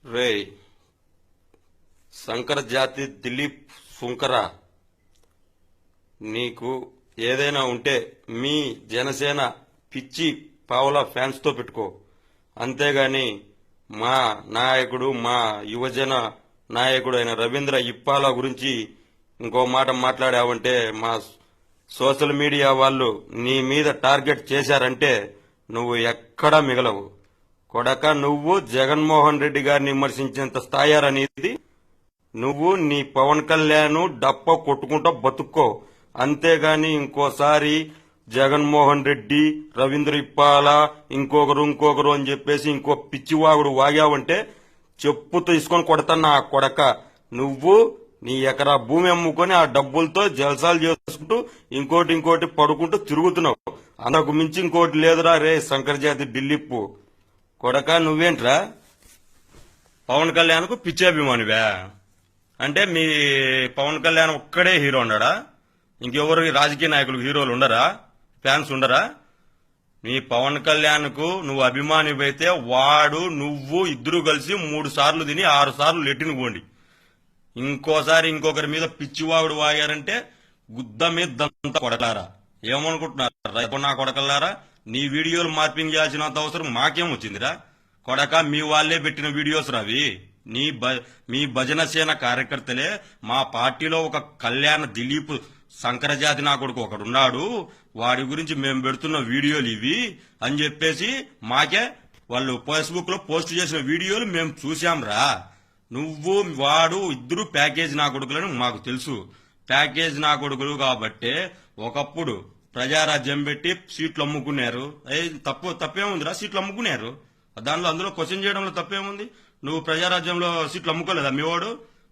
రే శంకర జాతి దిలీప్ సుంకర, నీకు ఏదైనా ఉంటే మీ జనసేన పిచ్చి పావుల ఫ్యాన్స్ తో పెట్టుకో. అంతేగాని మా నాయకుడు, మా యువజన నాయకుడు అయిన రవీంద్ర ఇప్పాల గురించి ఇంకో మాట మాట్లాడావంటే మా సోషల్ మీడియా వాళ్ళు నీ మీద టార్గెట్ చేశారంటే నువ్వు ఎక్కడా మిగలవు. కొడక, నువ్వు జగన్మోహన్ రెడ్డి గారిని విమర్శించేంత స్థాయారనేది. నువ్వు నీ పవన్ కళ్యాణ్ డప్ప కొట్టుకుంటా బతుక్కో. అంతేగాని ఇంకోసారి జగన్మోహన్ రెడ్డి, రవీంద్ర ఇప్పాల, ఇంకొకరు అని చెప్పేసి ఇంకో పిచ్చివాగుడు వాగావంటే చెప్పు తీసుకొని కొడతాను నా కొడక. నువ్వు నీ ఎకరా భూమి అమ్ముకొని ఆ డబ్బులతో జలసాలు చేసుకుంటూ ఇంకోటి పడుకుంటూ తిరుగుతున్నావు. అంతకు మించి ఇంకోటి లేదురా రే శంకర్ జాతి ఢిల్లీప్పు కొడక. నువ్వేంట్రా పవన్ కళ్యాణ్కు పిచ్చాభిమానివా? అంటే మీ పవన్ కళ్యాణ్ ఒక్కడే హీరో ఉన్నాడా? ఇంకెవరు రాజకీయ నాయకులు హీరోలు ఉండరా? ఫ్యాన్స్ ఉండరా? మీ పవన్ కళ్యాణ్కు నువ్వు అభిమానివైతే వాడు నువ్వు ఇద్దరు కలిసి 3 సార్లు తిని 6 సార్లు లెట్టిన పోండి. ఇంకోసారి ఇంకొకరి మీద పిచ్చివాగుడు వాగారంటే గుద్ద మీద దంతా కొడలారా. ఏమనుకుంటున్నారు నా కొడకల్లారా? నీ వీడియోలు మార్పింగ్ చేయాల్సినంత అవసరం మాకేం వచ్చిందిరా కొడక? మీ వాళ్లే పెట్టిన వీడియోస్ రావి. మీ భజన సేన కార్యకర్తలే మా పార్టీలో ఒక కళ్యాణ్ దిలీప్ శంకరజాతి నా కొడుకు ఒకడున్నాడు, వాడి గురించి మేము పెడుతున్న వీడియోలు ఇవి అని చెప్పేసి మాకే వాళ్ళు ఫేస్బుక్ లో పోస్ట్ చేసిన వీడియోలు మేము చూశాంరా. నువ్వు వాడు ఇద్దరు ప్యాకేజ్ నా కొడుకులని మాకు తెలుసు. ప్యాకేజ్ నా కొడుకులు కాబట్టే ఒకప్పుడు ప్రజారాజ్యం పెట్టి సీట్లు అమ్ముకున్నారు. తప్పేముందిరా? సీట్లు అమ్ముకున్నారు. అందులో క్వశ్చన్ చేయడంలో తప్పేముంది? నువ్వు ప్రజారాజ్యంలో సీట్లు అమ్ముకోలేదా? మీ వాడు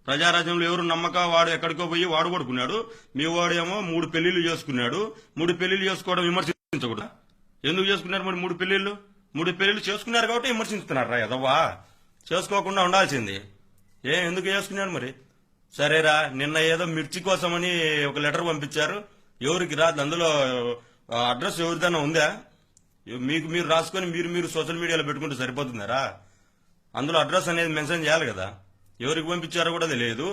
ప్రజారాజ్యంలో ఎవరు నమ్మక వాడు ఎక్కడికో పోయి వాడు కొడుకున్నాడు. మీ వాడు ఏమో 3 పెళ్లిళ్లు చేసుకున్నాడు. 3 పెళ్లిళ్లు చేసుకోవడం విమర్శించకూడదు. ఎందుకు చేసుకున్నారు మరి 3 పెళ్లిళ్లు? 3 పెళ్లిళ్లు చేసుకున్నారు కాబట్టి విమర్శిస్తున్నారా? ఎదవా, చేసుకోకుండా ఉండాల్సింది. ఎందుకు చేసుకున్నాడు మరి? సరేరా, నిన్న ఏదో మిర్చి కోసమని ఒక లెటర్ పంపించారు. ఎవరికి రా? అందులో అడ్రస్ ఎవరిదైనా ఉందా? మీకు మీరు రాసుకొని మీరు సోషల్ మీడియాలో పెట్టుకుంటే సరిపోతుందారా? అందులో అడ్రస్ అనేది మెన్షన్ చేయాలి కదా. ఎవరికి పంపించారో కూడా తెలియదు.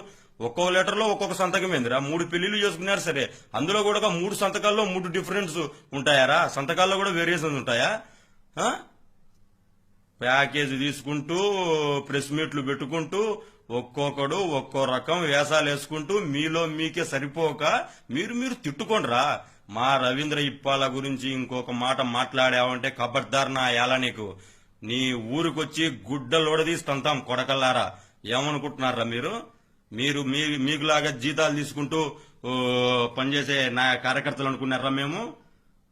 ఒక్కో లెటర్ లో ఒక్కొక్క సంతకం ఏందిరా? 3 పెళ్లిళ్లు చేసుకున్నారు సరే, అందులో కూడా 3 సంతకాల్లో 3 డిఫరెన్స్ ఉంటాయారా? సంతకాల్లో కూడా వేరియేషన్స్ ఉంటాయా? ప్యాకేజ్ తీసుకుంటూ ప్రెస్ మీట్లు పెట్టుకుంటూ ఒక్కొక్కడు ఒక్కో రకం వేషాలు వేసుకుంటూ మీలో మీకే సరిపోక మీరు తిట్టుకోండిరా. మా రవీంద్ర ఇప్పాల గురించి ఇంకొక మాట మాట్లాడావంటే ఖబర్దార్ నా యాలా నీకు. నీ ఊరికొచ్చి గుడ్డలోడదీసి తంతాం కొడకల్లారా. ఏమనుకుంటున్నారా మీరు మీకులాగా జీతాలు తీసుకుంటూ పనిచేసే నా కార్యకర్తలు అనుకున్నారా? మేము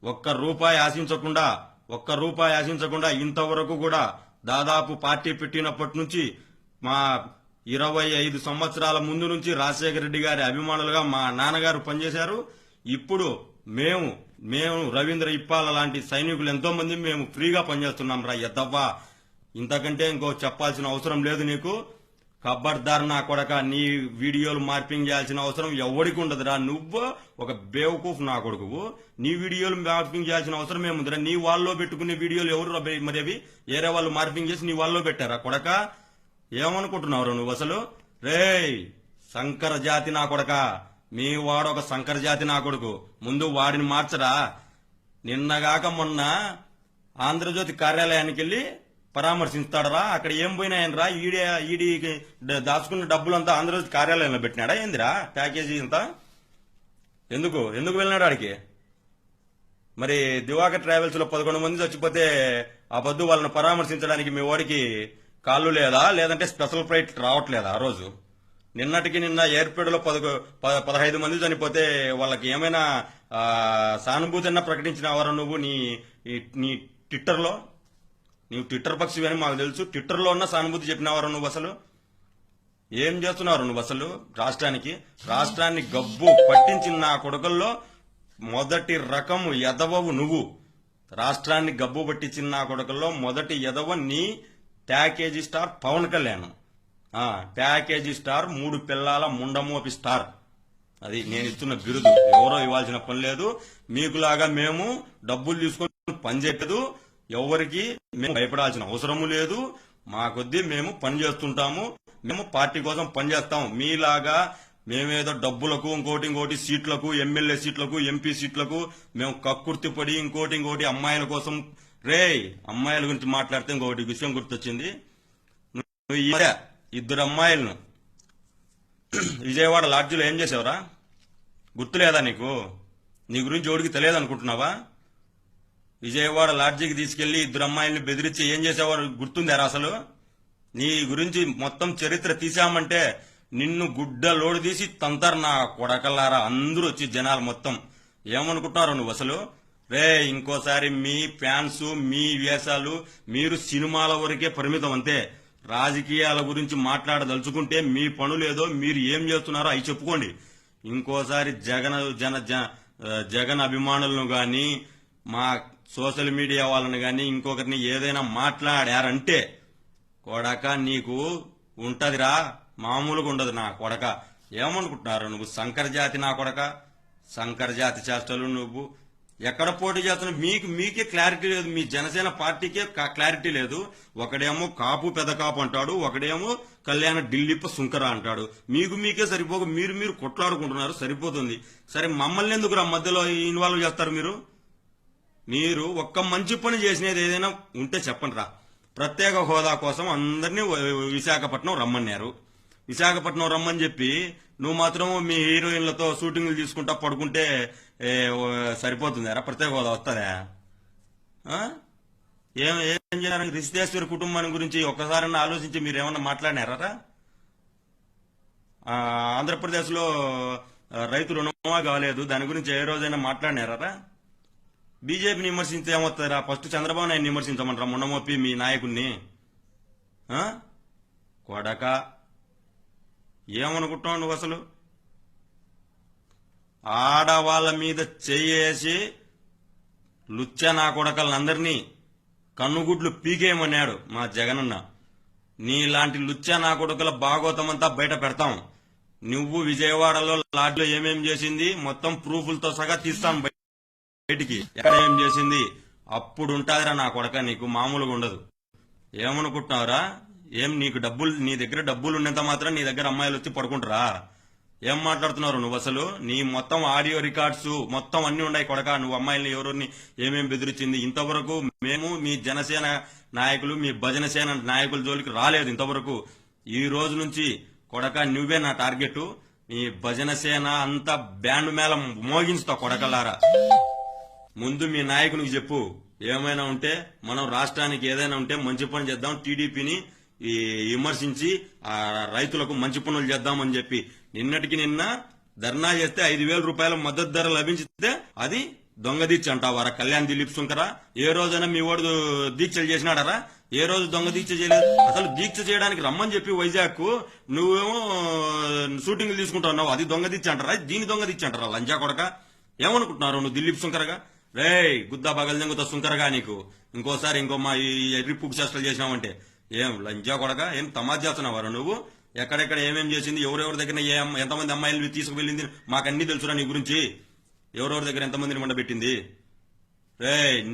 ఒక్క రూపాయి ఆశించకుండా ఇంతవరకు కూడా దాదాపు పార్టీ పెట్టినప్పటి నుంచి మా 25 సంవత్సరాల ముందు నుంచి రాజశేఖర రెడ్డి గారి అభిమానులుగా మా నాన్నగారు పనిచేశారు. ఇప్పుడు మేము రవీంద్ర ఇప్పాల లాంటి సైనికులు ఎంతో మంది మేము ఫ్రీగా పనిచేస్తున్నాం రా ఎద్దవ్వా. ఇంతకంటే ఇంకో చెప్పాల్సిన అవసరం లేదు నీకు. ఖబర్దార్ నా కొడక. నీ వీడియోలు మార్పింగ్ చేయాల్సిన అవసరం ఎవరికి ఉండదురా. నువ్వు ఒక బేవకూఫ్ నా కొడుకు. నీ వీడియోలు మార్పింగ్ చేయాల్సిన అవసరం ఏముందిరా? నీ వాళ్ళలో పెట్టుకునే వీడియోలు ఎవరు మరి అవి వేరే వాళ్ళు మార్పింగ్ చేసి నీ వాళ్ళలో పెట్టారా కొడక? ఏమనుకుంటున్నావు నువ్వు అసలు? రేయ్ శంకర జాతి నా కొడక, మీ వాడు ఒక శంకర జాతి నా కొడుకు. ముందు వాడిని మార్చరా. నిన్నగాక మొన్న ఆంధ్రజ్యోతి కార్యాలయానికి వెళ్లి పరామర్శిస్తాడరా. అక్కడ ఏం పోయినాయనరా? ఈడీకి దాచుకున్న డబ్బులంతా ఆంధ్రజ్యోతి కార్యాలయంలో పెట్టినాడా ఏందిరా? ప్యాకేజీ అంతా ఎందుకు వెళ్ళినాడు ఆడికి? మరి దివాకర్ ట్రావెల్స్ లో 11 మంది చచ్చిపోతే ఆ పొద్దు వాళ్ళని పరామర్శించడానికి మీ వాడికి కాళ్ళు లేదా? లేదంటే స్పెషల్ ఫ్లైట్ రావట్లేదా ఆ రోజు? నిన్న ఎయిర్పోర్ట్ లో 15 మంది చనిపోతే వాళ్ళకి ఏమైనా సానుభూతి అన్నా ప్రకటించినవారా నువ్వు? నీ ట్విట్టర్లో? నీవు ట్విట్టర్ పక్షి అని మాకు తెలుసు. ట్విట్టర్లో ఉన్న సానుభూతి చెప్పినవారు నువ్వు? అసలు ఏం చేస్తున్నారు నువ్వు అసలు? రాష్ట్రాన్ని గబ్బు పట్టించిన నా కొడుకుల్లో మొదటి రకం ఎదవవు నువ్వు. రాష్ట్రాన్ని గబ్బు పట్టించిన నా కొడుకుల్లో మొదటి ఎదవ నీ package star Pawan Kalyan. Package star, 3 పిల్లల ముండమోపి స్టార్. అది నేను ఇస్తున్న బిరుదు. ఎవరో ఇవ్వాల్సిన పని లేదు. మీకులాగా మేము డబ్బులు తీసుకొని పనిచేయదు. ఎవరికి మేము భయపడాల్సిన అవసరము లేదు. మా కొద్దీ మేము పని చేస్తుంటాము, మేము పార్టీ కోసం పనిచేస్తాం. మీలాగా మేమేదో డబ్బులకు ఇంకోటి సీట్లకు, ఎమ్మెల్యే సీట్లకు, ఎంపీ సీట్లకు మేము కక్కుర్తి పడి ఇంకోటి అమ్మాయిల కోసం. అమ్మాయిల గురించి మాట్లాడితే ఇంకోటి విషయం గుర్తొచ్చింది. నువ్వు ఈ మధ్య 2 అమ్మాయిలను విజయవాడ లాడ్జిలో ఏం చేసావురా? గుర్తులేదా నీకు? నీ గురించి ఎవరికి తెలియదు అనుకుంటున్నావా? విజయవాడ లాడ్జికి తీసుకెళ్లి 2 అమ్మాయిల్ని బెదిరించి ఏం చేసేవారు గుర్తుందారా అసలు? నీ గురించి మొత్తం చరిత్ర తీసామంటే నిన్ను గుడ్డ లోడు తీసి తంతారు నా కొడకల్లారా. అందరూ వచ్చి జనాలు మొత్తం ఏమనుకుంటున్నారు నువ్వు అసలు? ఇంకోసారి మీ ఫ్యాన్స్, మీ వేషాలు, మీరు సినిమాల వరకే పరిమితం అంతే. రాజకీయాల గురించి మాట్లాడదలుచుకుంటే మీ పనులేదో మీరు ఏం చేస్తున్నారో అవి చెప్పుకోండి. ఇంకోసారి జగన్ అభిమానులను గాని, మా సోషల్ మీడియా వాళ్ళని గాని, ఇంకొకరిని ఏదైనా మాట్లాడారంటే కొడక నీకు ఉంటదిరా, మామూలుగా ఉండదు నా కొడక. ఏమనుకుంటున్నారు నువ్వు? శంకర్ జాతి నా కొడక, శంకర్ జాతి చేష్టలు. నువ్వు ఎక్కడ పోటీ చేస్తున్నావు? మీకే క్లారిటీ లేదు. మీ జనసేన పార్టీకే క్లారిటీ లేదు. ఒకడేమో కాపు పెద్ద కాపు అంటాడు, ఒకడేమో కళ్యాణ ఢిల్లీప సుంకర అంటాడు. మీకే సరిపోక మీరు కొట్లాడుకుంటున్నారు. సరిపోతుంది. సరే, మమ్మల్ని ఎందుకు మధ్యలో ఇన్వాల్వ్ చేస్తారు? మీరు ఒక్క మంచి పని చేసినది ఏదైనా ఉంటే చెప్పండి రా. ప్రత్యేక హోదా కోసం అందరినీ విశాఖపట్నం రమ్మన్నారు. విశాఖపట్నం రమ్మని చెప్పి నువ్వు మాత్రం మీ హీరోయిన్లతో షూటింగ్లు తీసుకుంటా పడుకుంటే సరిపోతుందారా? ప్రత్యేక హోదా వస్తుందా? ఏం చేయాలి? రిషితేశ్వరి కుటుంబాన్ని గురించి ఒక్కసారైనా ఆలోచించి మీరు ఏమన్నా మాట్లాడినారా? ఆంధ్రప్రదేశ్ లో రైతు రుణమా కాలేదు, దాని గురించి ఏ రోజైనా మాట్లాడినారా? బీజేపీని విమర్శించి ఏమవుతారా? ఫస్ట్ చంద్రబాబు నాయుడు విమర్శించమంటారా? మొన్నమొప్పి మీ నాయకుడిని కొడక. ఏమనుకుంటున్నావు నువ్వు అసలు? ఆడవాళ్ల మీద చేయేసి లుచ్చ నా కొడకలందరినీ కన్నుగుడ్లు పీకేయమన్నాడు మా జగనన్న. నీలాంటి లుచ్చ నా కొడుకుల భాగోతమంతా బయట పెడతాం. నువ్వు విజయవాడలో లాడ్లో ఏమేం చేసింది మొత్తం ప్రూఫ్లతో సగా తీస్తాను బయటికి. ఎక్కడ ఏం చేసింది అప్పుడు ఉంటాదిరా నా కొడక. నీకు మామూలుగా ఉండదు. ఏమనుకుంటున్నావురా? నీకు నీ దగ్గర డబ్బులు ఉన్నంత మాత్రం నీ దగ్గర అమ్మాయిలు వచ్చి పడుకుంటారా? ఏం మాట్లాడుతున్నారు నువ్వు అసలు? నీ మొత్తం ఆడియో రికార్డ్స్ మొత్తం అన్ని ఉన్నాయి కొడక. నువ్వు అమ్మాయిల్ని ఎవరిని ఏమేం బెదిరించింది ఇంతవరకు మేము మీ జనసేన నాయకులు, మీ భజన సేన నాయకుల జోలికి రాలేదు ఇంతవరకు. ఈ రోజు నుంచి కొడక నువ్వే నా టార్గెట్. మీ భజన సేన అంతా బ్యాండ్ మేళ మోగించుతా కొడకలారా. ముందు మీ నాయకునికి చెప్పు, ఏమైనా ఉంటే మనం రాష్ట్రానికి ఏదైనా ఉంటే మంచి పని చేద్దాం, టీడీపీని విమర్శించి ఆ రైతులకు మంచి పనులు చేద్దామని చెప్పి. నిన్నటికి నిన్న ధర్నా చేస్తే 5,000 రూపాయల మద్దతు ధర లభించితే అది దొంగ దీక్ష అంటావారా? కళ్యాణ్ దిలీప్ సుంకరా ఏ రోజైనా మీ వాడు దీక్షలు చేసినాడరా? ఏ రోజు దొంగ దీక్ష చేయలేదు. అసలు దీక్ష చేయడానికి రమ్మని చెప్పి వైజాగ్ నువ్వేమో షూటింగ్లు తీసుకుంటున్నావు, అది దొంగ దీక్ష అంటారా? దీని దొంగ దీక్ష అంటారా? లంజా కొడక. ఏమనుకుంటున్నారు నువ్వు దిలీప్ సుంకరగా? గుద్దా పగలు దెంగుతా సుంకరగా. నీకు ఇంకోసారి మా ఈ ఎర్రిపుకు చేష్టలు చేసినావంటే ఏం లంజా కొడక? ఏం తమాజ్ చేస్తున్నావారు నువ్వు? ఎక్కడెక్కడ ఏమేం చేసింది, ఎవరెవరి దగ్గర ఎంతమంది అమ్మాయిలు తీసుకువెళ్ళింది మాకన్నీ తెలుసురా నీ గురించి. ఎవరెవరి దగ్గర ఎంతమందిని మండబెట్టింది?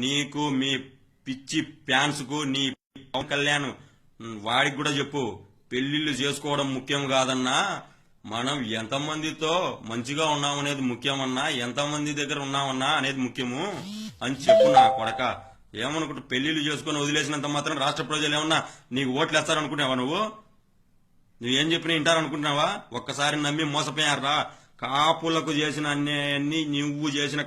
నీకు మీ పిచ్చి ఫ్యాన్స్ కు నీ పవన్ కళ్యాణ్ వాడికి కూడా చెప్పు, పెళ్లిళ్లు చేసుకోవడం ముఖ్యం కాదన్నా, మనం ఎంతమందితో మంచిగా ఉన్నామనేది ముఖ్యమన్నా, ఎంతమంది దగ్గర ఉన్నామన్నా అనేది ముఖ్యము అని చెప్పు నా కొడక. ఏమనుకుంటూ పెళ్లిళ్లు చేసుకుని వదిలేసినంత మాత్రం రాష్ట్ర ప్రజలు ఏమన్నా నీకు ఓట్లు వేస్తారనుకుంటున్నావా? నువ్వేం చెప్పినా వింటారనుకుంటున్నావా? ఒక్కసారి నమ్మి మోసపోయారా? కాపులకు చేసిన అన్యాయాన్ని, నువ్వు చేసిన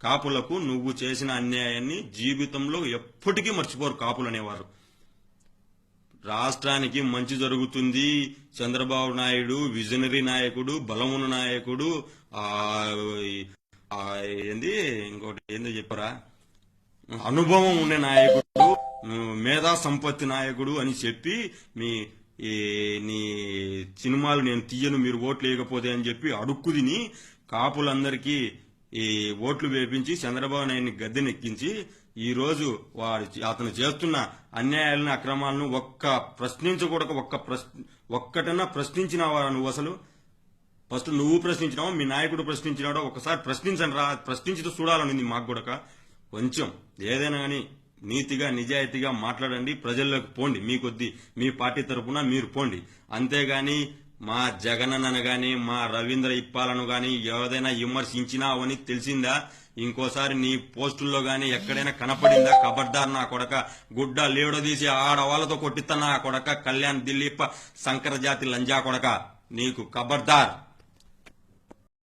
కాపులకు నువ్వు చేసిన అన్యాయాన్ని జీవితంలో ఎప్పటికీ మర్చిపోరు కాపులు అనేవారు. రాష్ట్రానికి మంచి జరుగుతుంది, చంద్రబాబు నాయుడు విజనరీ నాయకుడు, బలమున నాయకుడు, ఇంకోటి ఏందో చెప్పరా, అనుభవం ఉండే నాయకుడు, మేధా సంపత్తి నాయకుడు అని చెప్పి నీ సినిమాలు నేను తీయను మీరు ఓట్లు వేయకపోతే అని చెప్పి అడుక్కు తిని కాపులందరికీ ఈ ఓట్లు వేపించి చంద్రబాబు నాయుడిని గద్దెనెక్కించి ఈ రోజు అతను చేస్తున్న అన్యాయాలను, అక్రమాలను ఒక్కటన్నా ప్రశ్నించినావా నువ్వు? అసలు ఫస్ట్ నువ్వు ప్రశ్నించినావా, మీ నాయకుడు ప్రశ్నించినాడో? ఒకసారి ప్రశ్నించండి రా. ప్రశ్నించుతూ చూడాలనింది మాకు కూడా. కొంచెం ఏదైనా కానీ నీతిగా నిజాయితీగా మాట్లాడండి, ప్రజల్లోకి పోండి, మీ కొద్ది మీ పార్టీ తరపున మీరు పోండి. అంతేగాని మా జగనన్నను గాని మా రవీంద్ర ఇప్పాలను గాని ఏదైనా విమర్శించినా అవని తెలిసిందా, ఇంకోసారి నీ పోస్టుల్లో గాని ఎక్కడైనా కనపడిందా, ఖబర్దార్ నా కొడక, గుడ్డ లేడదీసి ఆడవాళ్లతో కొట్టిస్తా నా కొడక, కళ్యాణ్ దిలీప్ శంకర జాతి లంజా కొడక, నీకు ఖబర్దార్.